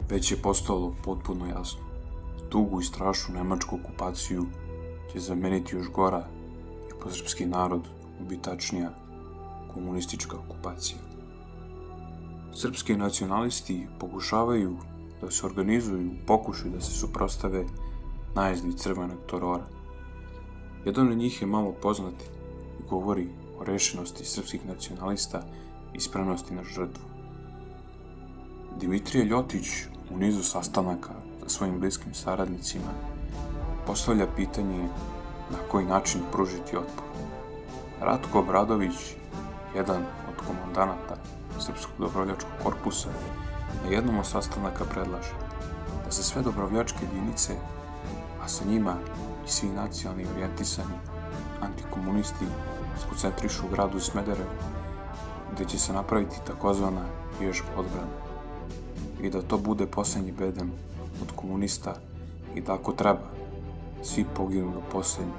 Već je postalo potpuno jasno. Tugu i strašnu nemačku okupaciju će zameniti još gora i po srpski narod ubitačnija komunistička okupacija. Srpski nacionalisti pokušavaju da se organizuju u pokušaju da se suprotstave najezdi crvenog terora. Jedan od njih je malo poznati i govori o rešenosti srpskih nacionalista i spremnosti na žrtvu. Dimitrije Ljotić u nizu sastanaka sa svojim bliskim saradnicima postavlja pitanje na koji način pružiti otpor. Ratko Obradović, jedan od komandanata Srpskog dobrovoljačkog korpusa, na jednom od sastanaka predlaže da se sve dobrovoljačke jedinice, a sa njima i svi nacionalni orijentisani antikomunisti skoncentrišu u gradu Smederevu, gde će se napraviti takozvana vježba odbrane i da to bude poslednji bedem od komunista i da ako treba, svi poginu do poslednje.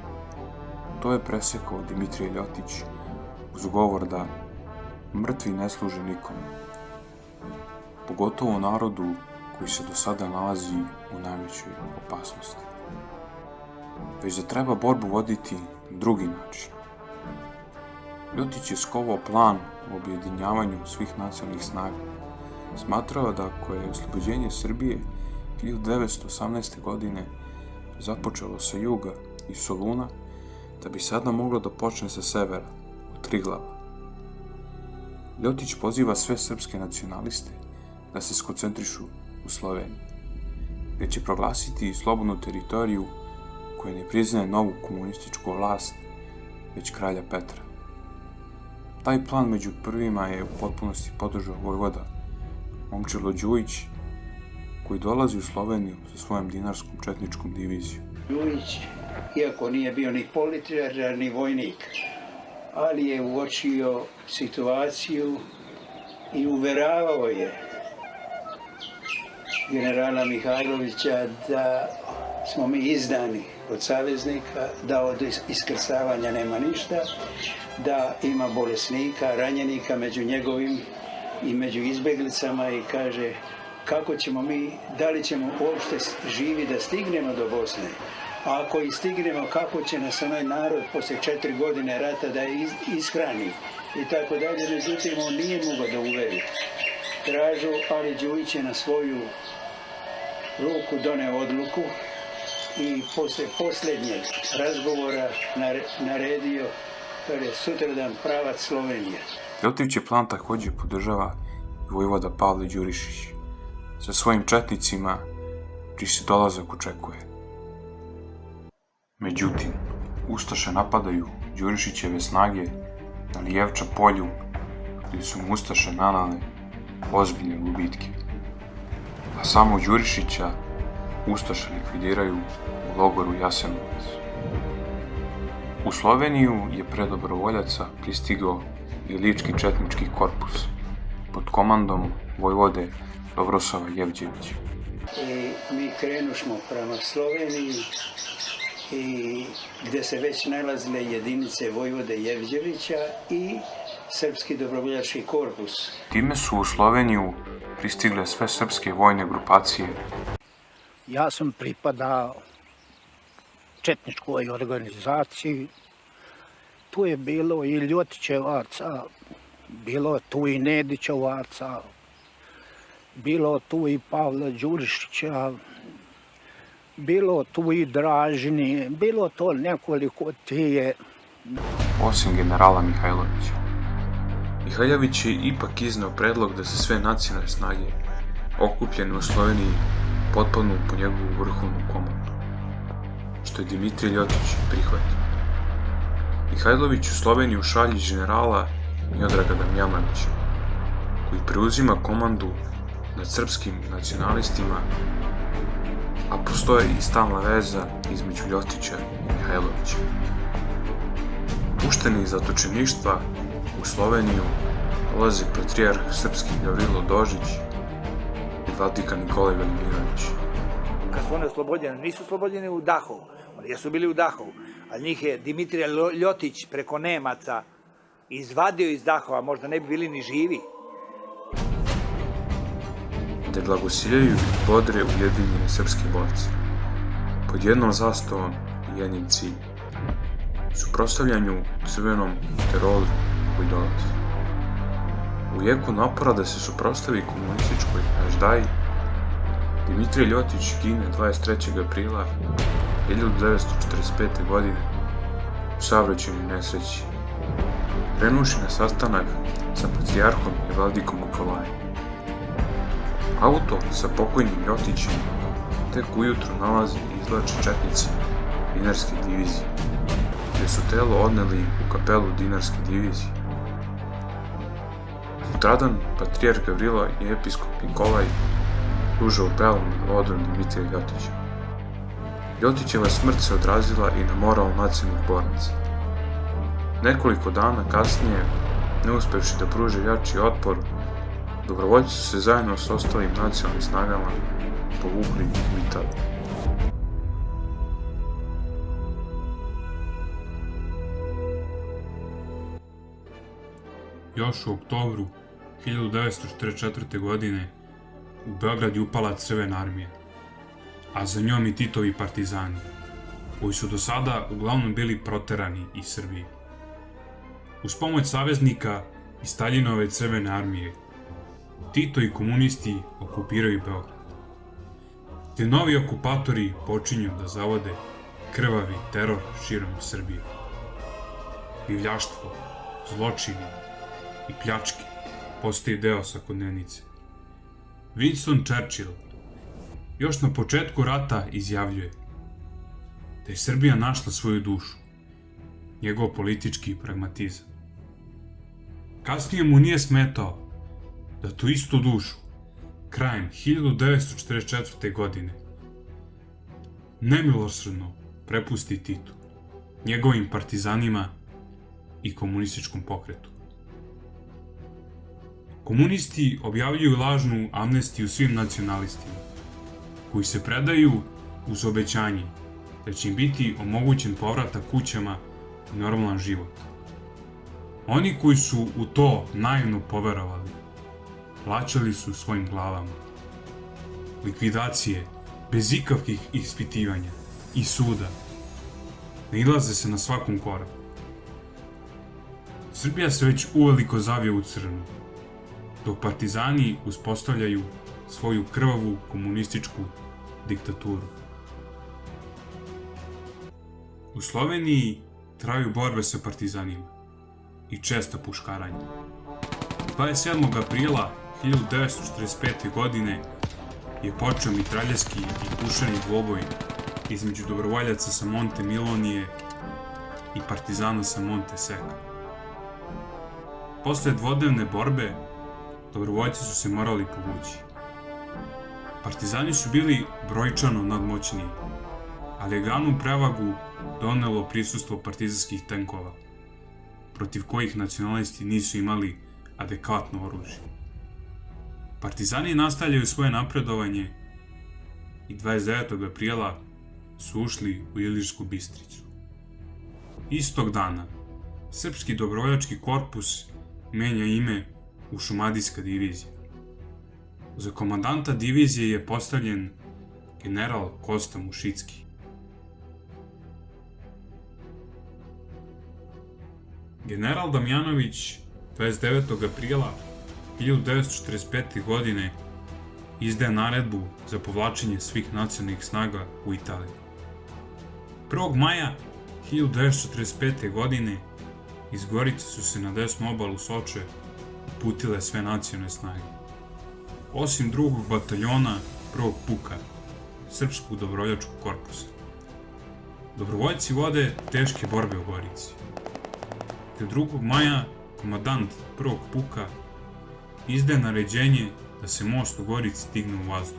To je presekao Dimitrije Ljotić uz govor da mrtvi ne služe nikome, pogotovo narodu koji se do sada nalazi u najvećoj opasnosti. Već da treba borbu voditi na drugi način. Ljotić je skovao plan u objedinjavanju svih nacionalnih snaga. Smatrao da ako je oslobođenje Srbije 1918. godine započelo sa juga i Soluna, da bi sada moglo da počne sa severa, od Triglava. Ljotić poziva sve srpske nacionaliste da se skoncentrišu u Sloveniji, gde će proglasiti slobodnu teritoriju koja ne priznaje novu komunističku vlast, već kralja Petra. Taj plan među prvima je u potpunosti podržao vojvoda Momčilo Đujić, koji dolazi u Sloveniju sa svojom dinarskom četničkom divizijom. Đujić, iako nije bio ni političar, ni vojnik, ali je uočio situaciju i uveravao je generala Mihajlovića da smo mi izdani od saveznika, da od iskrcavanja nema ništa, da ima bolesnika, ranjenika među njegovim i među izbeglicama i kaže kako ćemo mi, da li ćemo uopšte živi da stignemo do Bosne, a ako i stignemo kako će nas onaj narod posle 4 godine rata da ishrani i tako dalje. Međutim, on nije mogao da uveri. Tražu, ali Đujić je na svoju ruku doneo odluku i posle posljednjeg razgovora naredio kada sutradan pravac Slovenije. Ljotićev plan takođe podržava i vojvoda Pavle Đurišić sa svojim četnicima čiji se dolazak očekuje. Međutim, Ustaše napadaju Đurišićeve snage na Lijevča polju, gdje su mu Ustaše nanale ozbiljne gubitke. A samo Đurišića Ustaše likvidiraju u logoru Jasenovac. U Sloveniju je pre dobrovoljaca pristigao i Lički četnički korpus pod komandom vojvode Dobrosava Jevđevića. I mi krenušmo prema Sloveniji i gde se već nalazile jedinice vojvode Jevđevića i Srpski dobrovoljački korpus. Time su u Sloveniju pristigle sve srpske vojne grupacije. Ja sam pripadao četničkoj organizaciji. Tu je bilo i Ljotićevaca, bilo tu i Nedićevaca, bilo tu i Pavla Đurišića, bilo tu i Dražini, bilo to nekoliko tije. Osim generala Mihajlovića. Mihajlović je ipak izneo predlog da se sve nacionalne snage okupljene u Sloveniji potpadnu po njegovu vrhovnu komandu, što je Dimitrije Ljotić prihvatio. Mihajlović u Sloveniju šalje generala Miodraga Damjanovića, koji preuzima komandu nad srpskim nacionalistima, a postoje i stalna veza između Ljotića i Mihajlovića. Pušteni iz zatočeništva u Sloveniju dolazi patrijarh srpski Gavrilo Dožić i vladika Nikolaj Velimirović. Kad su oni oslobođeni, nisu oslobođeni u Dahovu, oni jesu bili u Dahovu, ali njih je Dimitrije Ljotić preko Nemaca izvadio iz Dahova, možda ne bi bili ni živi. gde blagosiljaju i bodre ujedinjeni srpski borci, pod jednom zastavom i jednim ciljem, suprotstavljanju crvenom teroru koji dolazi. U jeku napora da se suprotstavi komunističkoj aždaji, Dimitrij Ljotić gine 23. aprila 1945. godine u saobraćajnoj nesreći, krenuši na sastanak sa patrijarhom i vladikom Nikolajem. Auto sa pokojnim Ljotićem tek ujutru nalazi i izvlače četnici Dinarske divizije, gdje su telo odneli u kapelu Dinarske divizije. Sutradan patrijarh Gavrilo i episkop Nikolaj služe u pelom nad odrom Dimitrija Ljotića. Ljotićeva smrt se odrazila i na moral nacionalnih boraca. Nekoliko dana kasnije, neuspevši da pruže jači otpor, dobrovoljci su se zajedno s ostalim nacionalnim snagama povukli u Italiju. Još u oktobru 1944. godine u Beograd je upala Crvena armija, a za njom i Titovi partizani, koji su do sada uglavnom bili proterani iz Srbije. Uz pomoć saveznika i Staljinove Crvene armije, Tito i komunisti okupiraju Beograd, te novi okupatori počinju da zavode krvavi teror širom Srbije. Divljaštvo, zločini i pljačke postaju deo svakodnevnice. Winston Churchill još na početku rata izjavljuje da je Srbija našla svoju dušu, njegov politički pragmatizam. Kasnije mu nije smetao da tu istu dušu, krajem 1944. godine, nemilosrdno prepusti Titu, njegovim partizanima i komunističkom pokretu. Komunisti objavljuju lažnu amnestiju svim nacionalistima, koji se predaju uz obećanje da će im biti omogućen povratak kućama i normalan život. Oni koji su u to naivno poverovali, plaćali su svojim glavama. Likvidacije, bez ikakvih ispitivanja i suda, nailaze se na svakom koraku. Srbija se već uveliko zavija u crno, dok partizani uspostavljaju svoju krvavu komunističku diktaturu. U Sloveniji traju borbe sa partizanima i česta puškaranja. 27. aprila 1945. godine je počeo mitraljevski i pušeni dvoboj između dobrovoljaca sa Monte Milonije i partizana sa Monte Seka. Posle dvodnevne borbe, dobrovoljci su se morali povući. Partizani su bili brojčano nadmoćniji, ali je glavnu prevagu donelo prisustvo partizanskih tenkova, protiv kojih nacionalisti nisu imali adekvatno oružje. Partizani nastavljaju svoje napredovanje i 29. aprila su ušli u Iliršku Bistricu. Istog dana, Srpski dobrovoljački korpus menja ime u Šumadijska divizija. Za komandanta divizije je postavljen general Kosta Mušicki. General Damjanović 29. aprila 1945. godine izdaje naredbu za povlačenje svih nacionalnih snaga u Italiji. 1. maja 1945. godine iz Gorice su se na desnu obalu Soče uputile sve nacionalne snage. Osim 2. bataljona 1. puka, Srpskog dobrovoljačkog korpusa. Dobrovoljci vode teške borbe u Gorici. Te 2. maja komandant 1. puka izdaje naređenje da se most u Gorici digne u vazduh.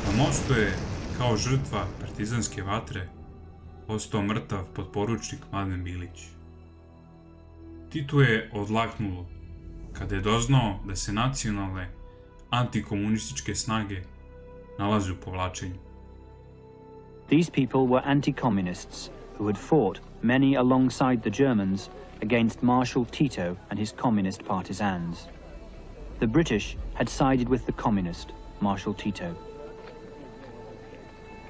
Na mostu je, kao žrtva partizanske vatre, ostao mrtav potporučnik Mladen Bilić. Titu je odlaknulo kada je doznao da se nacionalne antikomunističke snage nalaze u povlačenju. These people were anti-communists who had fought, many alongside the Germans, against Marshal Tito and his communist partisans. the British had sided with the communist, Marshal Tito.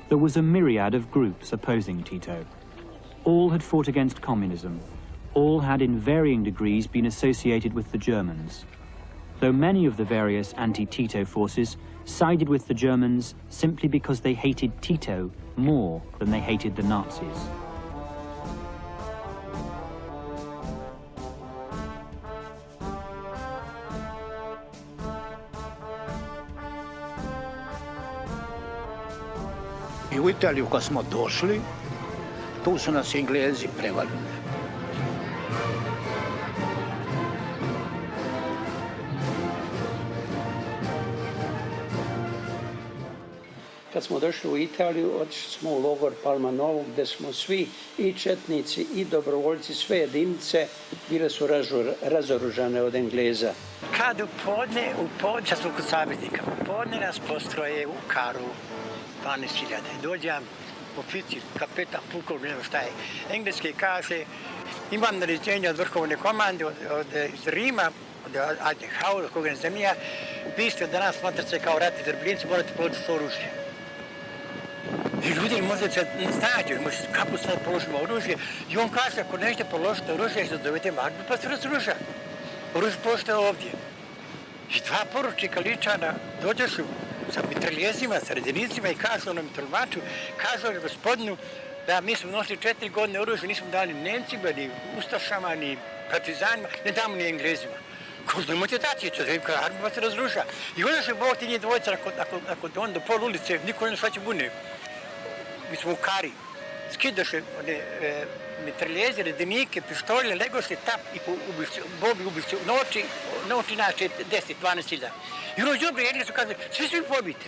There was a myriad of groups opposing Tito. All had fought against communism. All had in varying degrees been associated with the Germans, though many of the various anti-Tito forces sided with the Germans simply because they hated Tito more than they hated the Nazis. I u Italiju kad smo došli, tu su nas Englezi prevarili. Kad smo došli u Italiju, otišli smo u logor Palma Novu, gdje smo svi, i četnici, i dobrovoljci, sve jedinice, bile su razoružane od Engleza. Kad u podne, sad smo kod saveznika, u podne nas postroje u Karu, 12.000. Dođem, oficir, kapetan, pukovnik, ne znam šta je. Engleski kaže, imam naređenje od vrhovne komande, iz Rima, od Eisenhowera, koga ne znam ja, vi ste danas smatrate se kao ratni zarobljenici, morate položiti oružje. I ljudi možda se snađu, kako sad položimo oružje. I on kaže, ako nećete položiti oružje, da dovedemo armiju, pa se razoruža. Oružje postoje ovdje. I dva poručnika Ličana dođe su sa mitraljezima, sa redenicima i kažu onom mitralmaču, kažu gospodinu da mi smo nosili 4 godine oružje, nismo dali Nemcima, ni Ustašama, ni partizanima, ne damo ni Englezima. Kažu, nemojte dati, armija pa se razruša. I onda se bog ti njih dvojica, nakon on do pol ulice, niko ne shvaća bune. Mi smo u Kari. Skidaše mitraljeze, redenike, pištolje, lego se tap i Bobi ubišće noći naše 10-12.000. I ono dobro, jedni su kazali, svi pobite.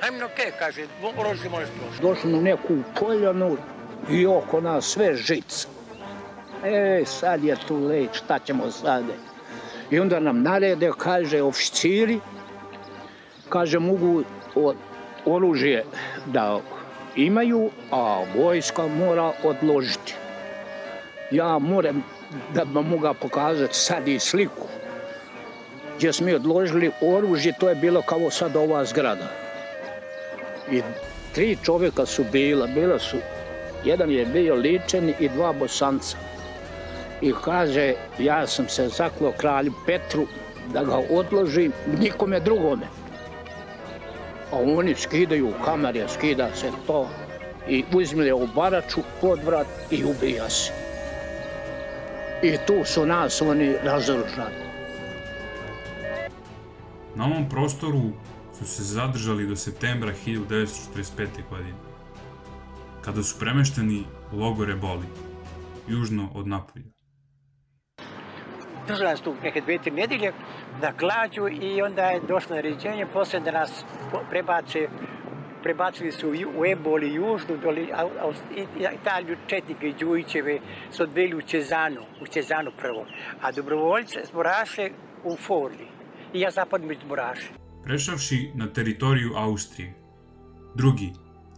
Ajme, okej, kaže, oružje možeš prošli. Došli na neku poljanu i oko nas sve žica. Sad je tu leć, šta ćemo sad? I onda nam narede, kaže, oficiri, kaže, mogu oružje da imaju, a vojska mora odložiti. Ja moram da bi mogao pokazati sad i sliku gdje smo odložili oružje, to je bilo kao sad ova zgrada. I 3 čovjeka su bila su, jedan je bio Ličan i 2 Bosanca. I kaže, ja sam se zaklao kralju Petru da ga odložim nikome drugome. A oni skidaju kamere, skida se to i uzmile u baraču pod vrat i ubija se. I tu su nas oni razoružali. Na ovom prostoru su se zadržali do septembra 1945. godine, kada su premešteni u logore Boli, južno od Napulja. Držali nas tu neke 2-3 nedelje na glađu i onda je došlo naređenje poslije da nas prebacili su u Eboli južnu, doli Italiju, četnike i Đujićeve su odveli u Cezanu prvo, a dobrovoljce zboraše u Forli i ja zapadam među zboraše. Prešavši na teritoriju Austrije, 2.,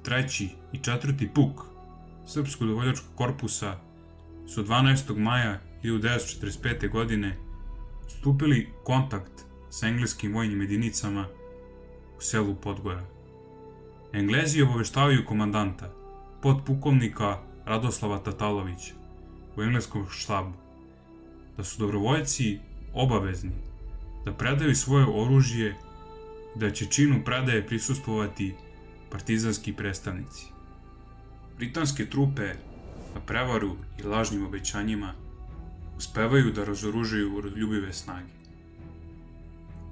3. i 4. puk Srpskog dobrovoljačkog korpusa su 12. maja 1945. godine stupili u kontakt sa engleskim vojnim jedinicama u selu Podgora. Englezi obaveštavaju komandanta, potpukovnika Radoslava Tatalovića u engleskom štabu, da su dobrovoljci obavezni da predaju svoje oružje i da će činu predaje prisustvovati partizanski predstavnici. Britanske trupe na prevaru i lažnim obećanjima uspevaju da razoružaju rodoljubive snage.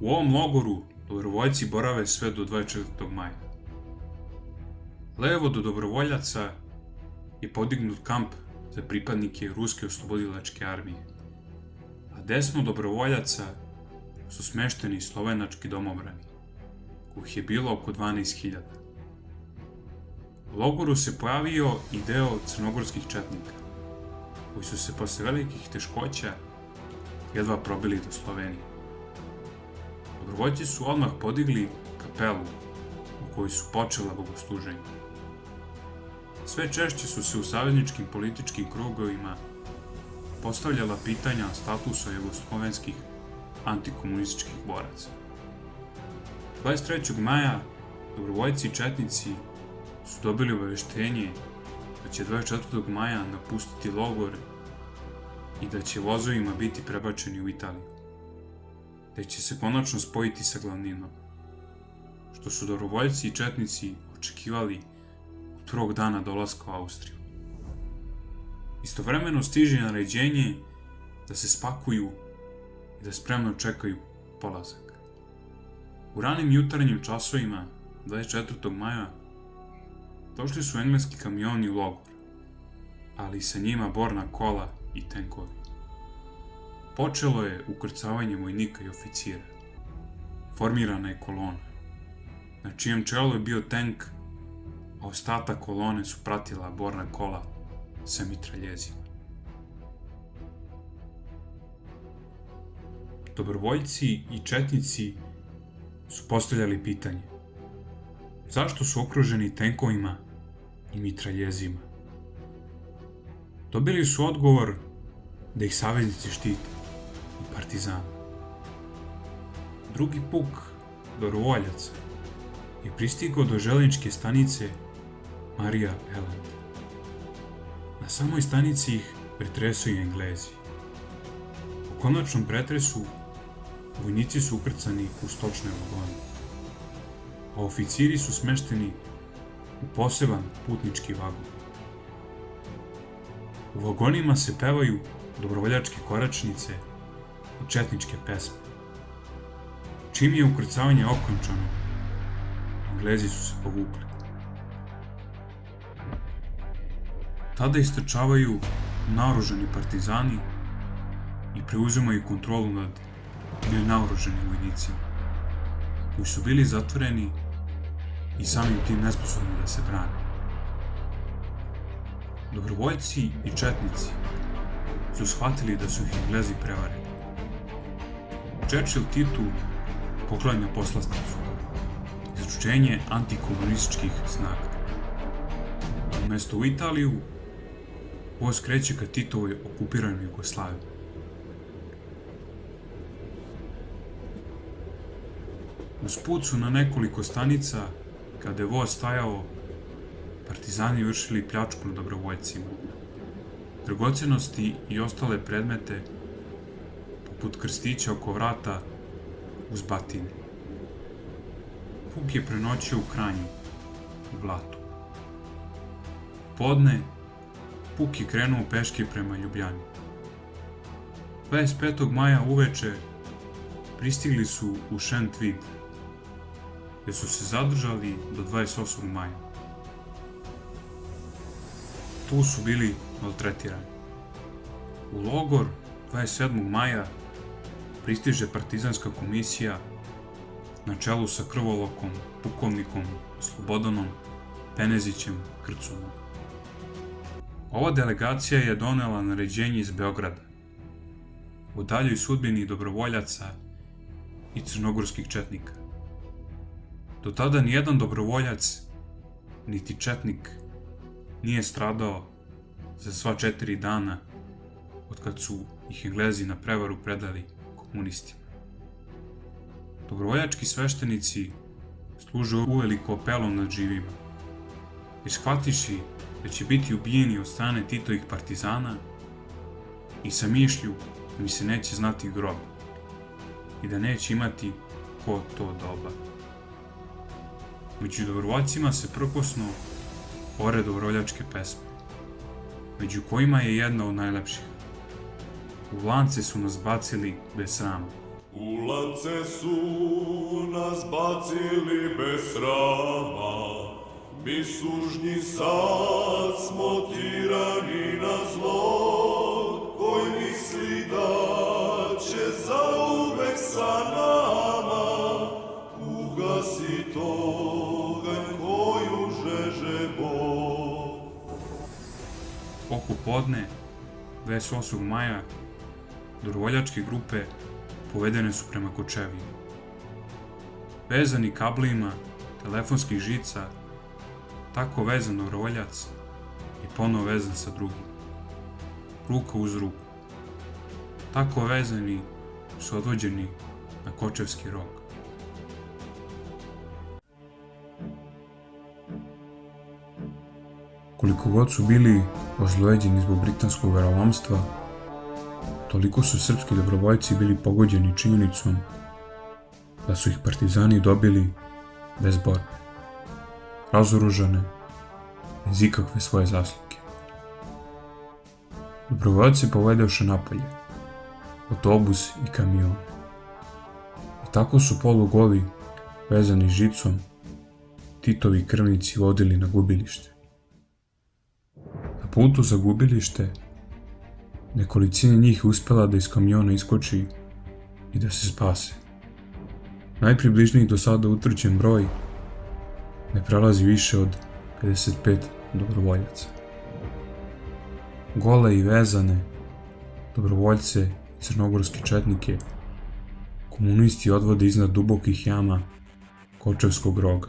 U ovom logoru dobrovoljci borave sve do 24. maja. Levo do dobrovoljaca je podignut kamp za pripadnike Ruske oslobodilačke armije, a desno dobrovoljaca su smešteni slovenački domobrani, kojih je bilo oko 12.000. U logoru se pojavio i deo crnogorskih četnika, koji su se posle velikih teškoća jedva probili do Slovenije. Dobrovoljci su odmah podigli kapelu u kojoj su počela bogosluženja. Sve češće su se u savezničkim političkim krugovima postavljala pitanja o statusu jugoslovenskih antikomunističkih boraca. 23. maja dobrovoljci i četnici su dobili obaveštenje da će 24. maja napustiti logor i da će vozovima biti prebačeni u Italiju, da će se konačno spojiti sa glavninom, što su dobrovoljci i četnici očekivali od prvog dana dolaska u Austriju. Istovremeno stiže naređenje da se spakuju i da spremno čekaju polazak. U ranim jutarnjim časovima 24. maja došli su engleski kamioni u logor, ali sa njima borna kola i tenkovi. Počelo je ukrcavanje vojnika i oficira. Formirana je kolona, na čijem čelu je bio tenk, a ostatak kolone su pratila borna kola sa mitraljezima. Dobrovoljci i četnici su postavljali pitanje: zašto su okruženi tenkovima i mitraljezima? Dobili su odgovor da ih saveznici štite i partizani. Drugi puk dobrovoljaca je pristigao do železničke stanice Marija Elend. Na samoj stanici ih pretresaju Englezi. U konačnom pretresu vojnici su ukrcani u stočne vagone, a oficiri su smešteni u poseban putnički vagon. U vagonima se pevaju dobrovoljačke koračnice i četničke pesme. Čim je ukrcavanje okončano, Englezi su se povukli. Tada istrčavaju naoružani partizani i preuzimaju kontrolu nad nenaoruženim vojnicima, koji su bili zatvoreni i samim tim nesposobni da se brane. Dobrovoljci i četnici su shvatili da su ih Englezi prevarili. Churchill Titu poklanja poslasticu, izručenje antikomunističkih snaga. Umesto u Italiju, voz kreće ka Titovoj okupiranoj Jugoslaviji. Uz put su na nekoliko stanica, kada je voz stajao, partizani vršili pljačku na dobrovoljcima. Dragocenosti i ostale predmete, poput krstića oko vrata, uz batine. Puk je prenoćio u Kranju, u Blatu. Podne, Puk je krenuo peške prema Ljubljani. 25. maja uveče pristigli su u Šentvid, gde su se zadržali do 28. maja. Tu su bili maltretirani. U logor 27. maja pristiže partizanska komisija na čelu sa krvolokom pukovnikom Slobodanom Penezićem Krcunom. Ova delegacija je donela naređenje iz Beograda o daljoj sudbini dobrovoljaca i crnogorskih četnika. Do tada nijedan dobrovoljac, niti četnik, nije stradao za sva 4 dana od kad su ih Englezi na prevaru predali komunistima. Dobrovoljački sveštenici služe uveliko apelom nad živima, jer shvatiši da će biti ubijeni od strane Titovih partizana i sa mišlju da mi se neće znati grob i da neće imati ko to da obavi. Među dobrovoljcima se prkosno ore dobrovoljačke pesme, među kojima je jedna od najlepših. U lance su nas bacili bez srama. U lance su nas bacili bez srama, mi sužnji sad smo tirani na zlo, koji misli da će zauvek sa nama ugasiti oganj koju žeže Bog. Oko podne, 28. maja, dobrovoljačke grupe povedene su prema Kočeviju. Vezani kablima telefonskih žica, tako vezan dobrovoljac je ponovo vezan sa drugim, ruka uz ruku. Tako vezani su odvođeni na Kočevski rog. Koliko god su bili ozlojeđeni zbog britanskog verolamstva, toliko su srpski dobrovoljci bili pogođeni činjenicom da su ih partizani dobili bez borbe, razoružane, bez ikakve svoje zasluge. Dobrovoljci povedoše napolje, autobus i kamion. I tako su polugoli, vezani žicom, Titovi krvnici vodili na gubilište. Na putu za gubilište, nekolicina njih uspela da iz kamiona iskoči i da se spase. Najpribližniji do sada utvrđen broj ne prelazi više od 55 dobrovoljaca. Gole i vezane dobrovoljce i crnogorske četnike komunisti odvode iznad dubokih jama Kočevskog roga,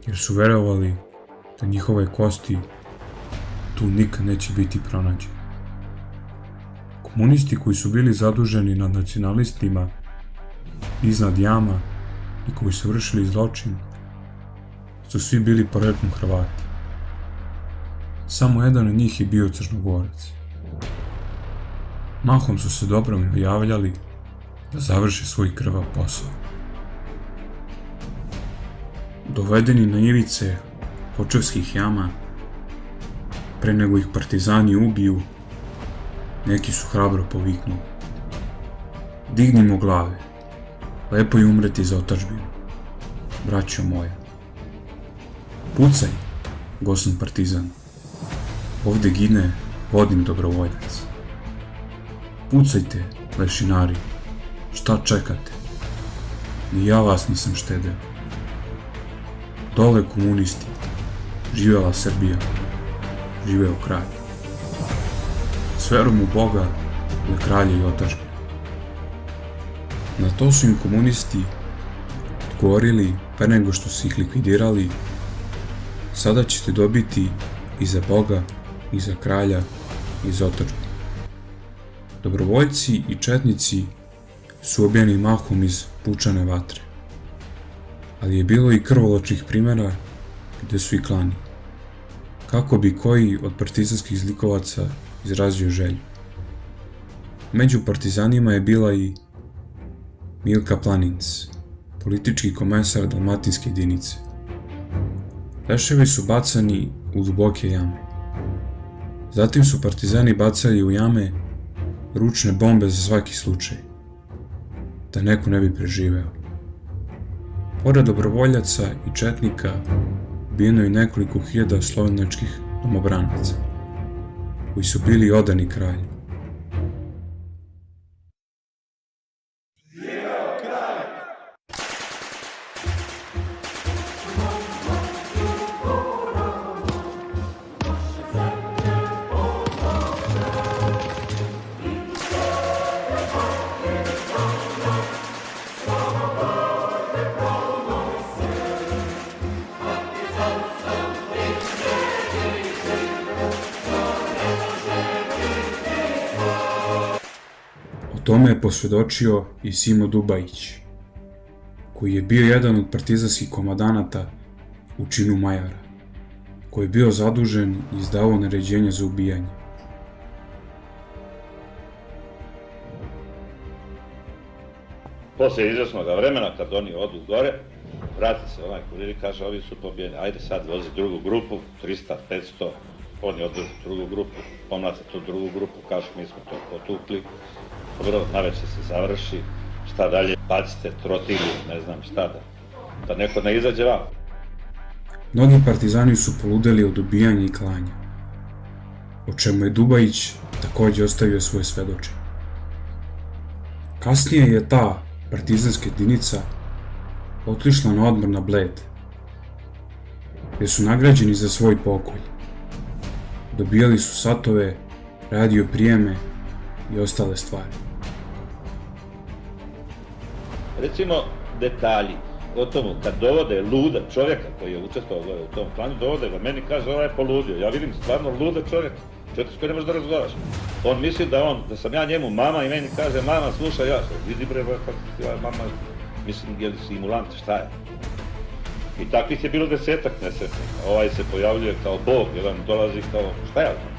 jer su verovali da njihove kosti tu nikad neće biti pronađene. Komunisti koji su bili zaduženi nad nacionalistima iznad jama i koji su vršili zločin su svi bili poreklom Hrvati. Samo jedan od njih je bio Crnogorac. Mahom su se dobrovoljno javljali da završe svoj krvav posao. Dovedeni na ivice Kočevskih jama, pre nego ih partizani ubiju, neki su hrabro poviknuli: "Dignimo glave, lepo je umreti za otadžbinu, braćo moja." "Pucaj, gosan partizan, ovde gine vodnim dobrovoljac." "Pucajte, lešinari, šta čekate? Ni ja vas nisam štedeo." "Dole komunisti, živela Srbija, živeo kralj. S verom u Boga, za kralja i otadžbinu." Na to su im komunisti odgovorili pre nego što su ih likvidirali: "Sada ćete dobiti i za Boga, i za kralja, i za otadžbinu." Dobrovoljci i četnici su ubijeni mahom iz pučane vatre, ali je bilo i krvoločnih primjera gde su i klani, kako bi koji od partizanskih zlikovaca izrazio želju. Među partizanima je bila i Milka Planinc, politički komesar dalmatinske jedinice. Leševi su bacani u duboke jame. Zatim su partizani bacali u jame ručne bombe za svaki slučaj, da neko ne bi preživeo. Pored dobrovoljaca i četnika, ubijeno je nekoliko hiljada slovenačkih domobranaca, koji su bili odani kralju. O tome je posvjedočio i Simo Dubajić, koji je bio jedan od partizanskih komandanata u činu majara, koji je bio zadužen i izdavao naređenja za ubijanje. Posle izvesnog vremena, kad oni odu gore, vrati se onaj kurir i kaže: "Ovi su pobijeni, ajde sad vozi drugu grupu, 300, 500, oni odvozi drugu grupu, pomlace tu drugu grupu, kažu mi smo to potukli, dobro, naveče se završi, šta dalje, bacite trotilu, ne znam šta, da neko ne izađe van." Mnogi partizani su poludeli od ubijanja i klanja, o čemu je Dubajić takođe ostavio svoje svedočenje. Kasnije je ta partizanska jedinica otišla na odmor na Bled, gde su nagrađeni za svoj pokolj. Dobijali su satove, radio prijeme i ostale stvari. Recimo, detalji o tomu, kad dovode luda čovjeka koji je učestvovao u tom klanu, dovode ga, meni kaže: "Ovaj je poludio." Ja vidim stvarno luda čovjeka, čovjek s kojim ne možeš da razgovaraš. On misli da sam ja njemu mama i meni kaže, mama, slušaj, ja što, vidi bre, kako ti ja, mama, mislim, je li simulant, šta je? I takvih je bilo 10-ak nesretnika. Ovaj se pojavljuje kao Bog, jedan dolazi kao, šta je ovo?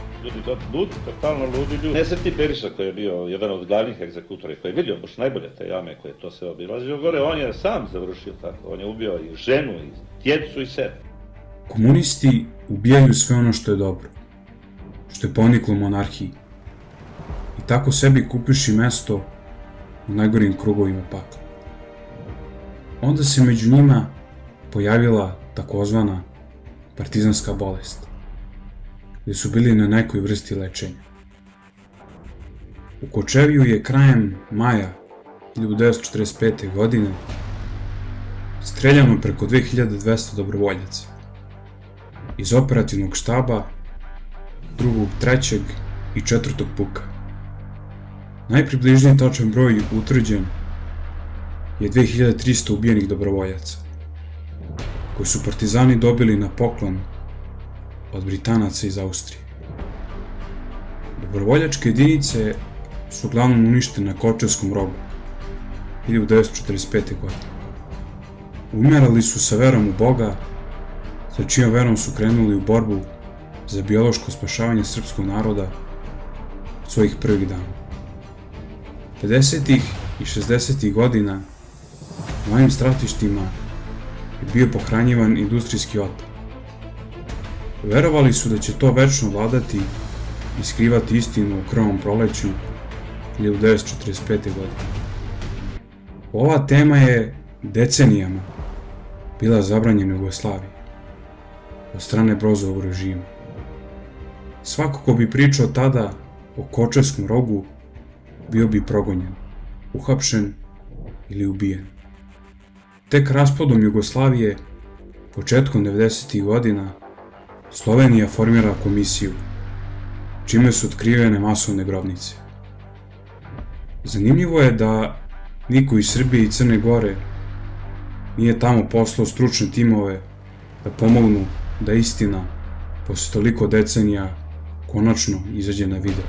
Ljudi, totalno ludi ljudi. Nesretni Beriša koji je bio jedan od glavnih egzekutora i koji je vidio baš najbolje te jame koje je to sve obilazio gore, on je sam završio tako. On je ubio i ženu, i djecu i sebe. Komunisti ubijaju sve ono što je dobro, što je poniklo monarhiji. I tako sebi kupiši mesto u najgorim krugovima pakla. Onda se među njima pojavila takozvana partizanska bolest, gdje su bili na nekoj vrsti lečenja. U Kočeviju je krajem maja 1945. godine streljano preko 2200 dobrovoljaca iz operativnog štaba 2., 3. i 4. puka. Najpribližniji tačan broj utvrđen je 2300 ubijenih dobrovoljaca, koji su partizani dobili na poklon od Britanaca iz Austrije. Dobrovoljačke jedinice su uglavnom uništene na Kočevskom rogu 1945. godine. Umirali su sa verom u Boga, sa čijom verom su krenuli u borbu za biološko spašavanje srpskog naroda od svojih prvih dana. 50. i 60. godina na ovim stratištima je bio pohranjivan industrijski otpad. Verovali su da će to večno vladati i skrivati istinu o krvavom proleću 1945. godine. Ova tema je decenijama bila zabranjena u Jugoslaviji od strane Brozovog režima. Svako ko bi pričao tada o Kočevskom rogu bio bi progonjen, uhapšen ili ubijen. Tek raspadom Jugoslavije, početkom 90. godina, Slovenija formira komisiju, čime su otkrivene masovne grobnice. Zanimljivo je da niko iz Srbije i Crne Gore nije tamo poslao stručne timove da pomognu da istina, posle toliko decenija, konačno izađe na video.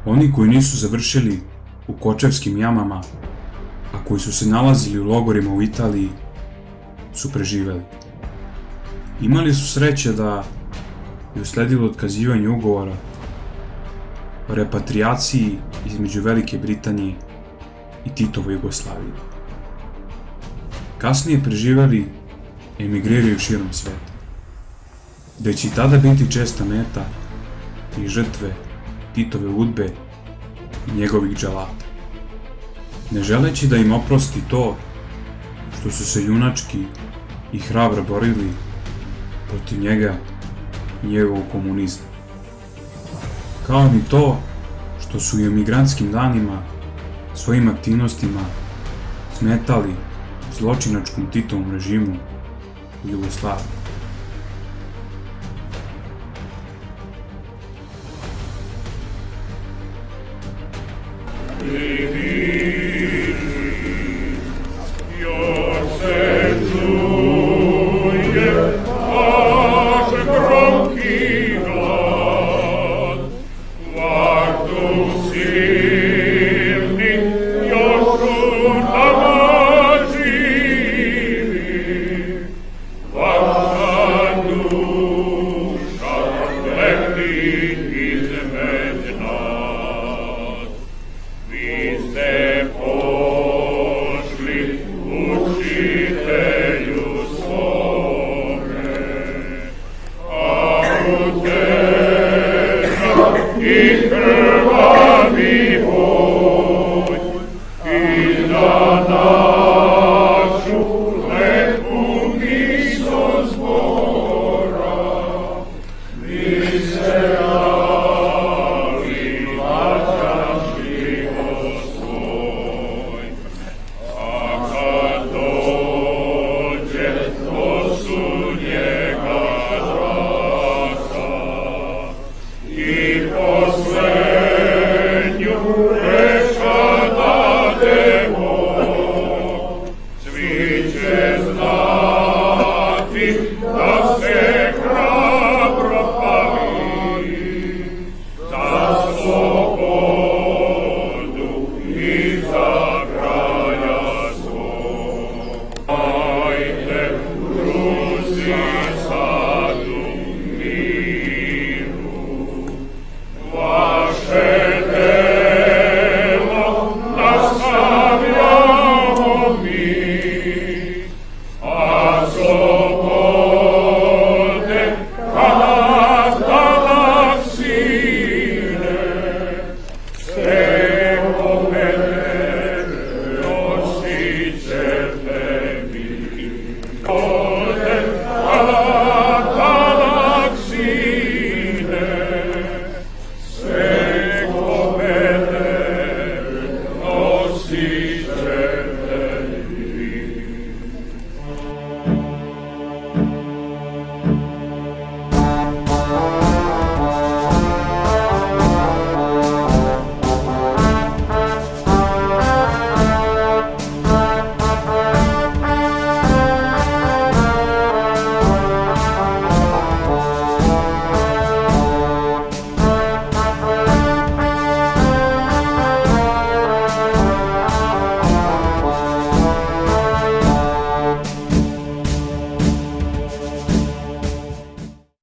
Oni koji nisu završili u Kočevskim jamama, a koji su se nalazili u logorima u Italiji, su preživeli. Imali su sreće da je usledilo otkazivanje ugovora o repatrijaciji između Velike Britanije i Titove Jugoslavije. Kasnije preživeli emigriraju širom sveta, gde će i tada biti česta meta i žrtve Titove UDBE i njegovih dželata. Ne želeći da im oprosti to što su se junački i hrabro borili protiv njega i njegovog komunizma. Kao ni to što su i u emigrantskim danima svojim aktivnostima smetali zločinačkom Titovom režimu u Jugoslaviji. Ti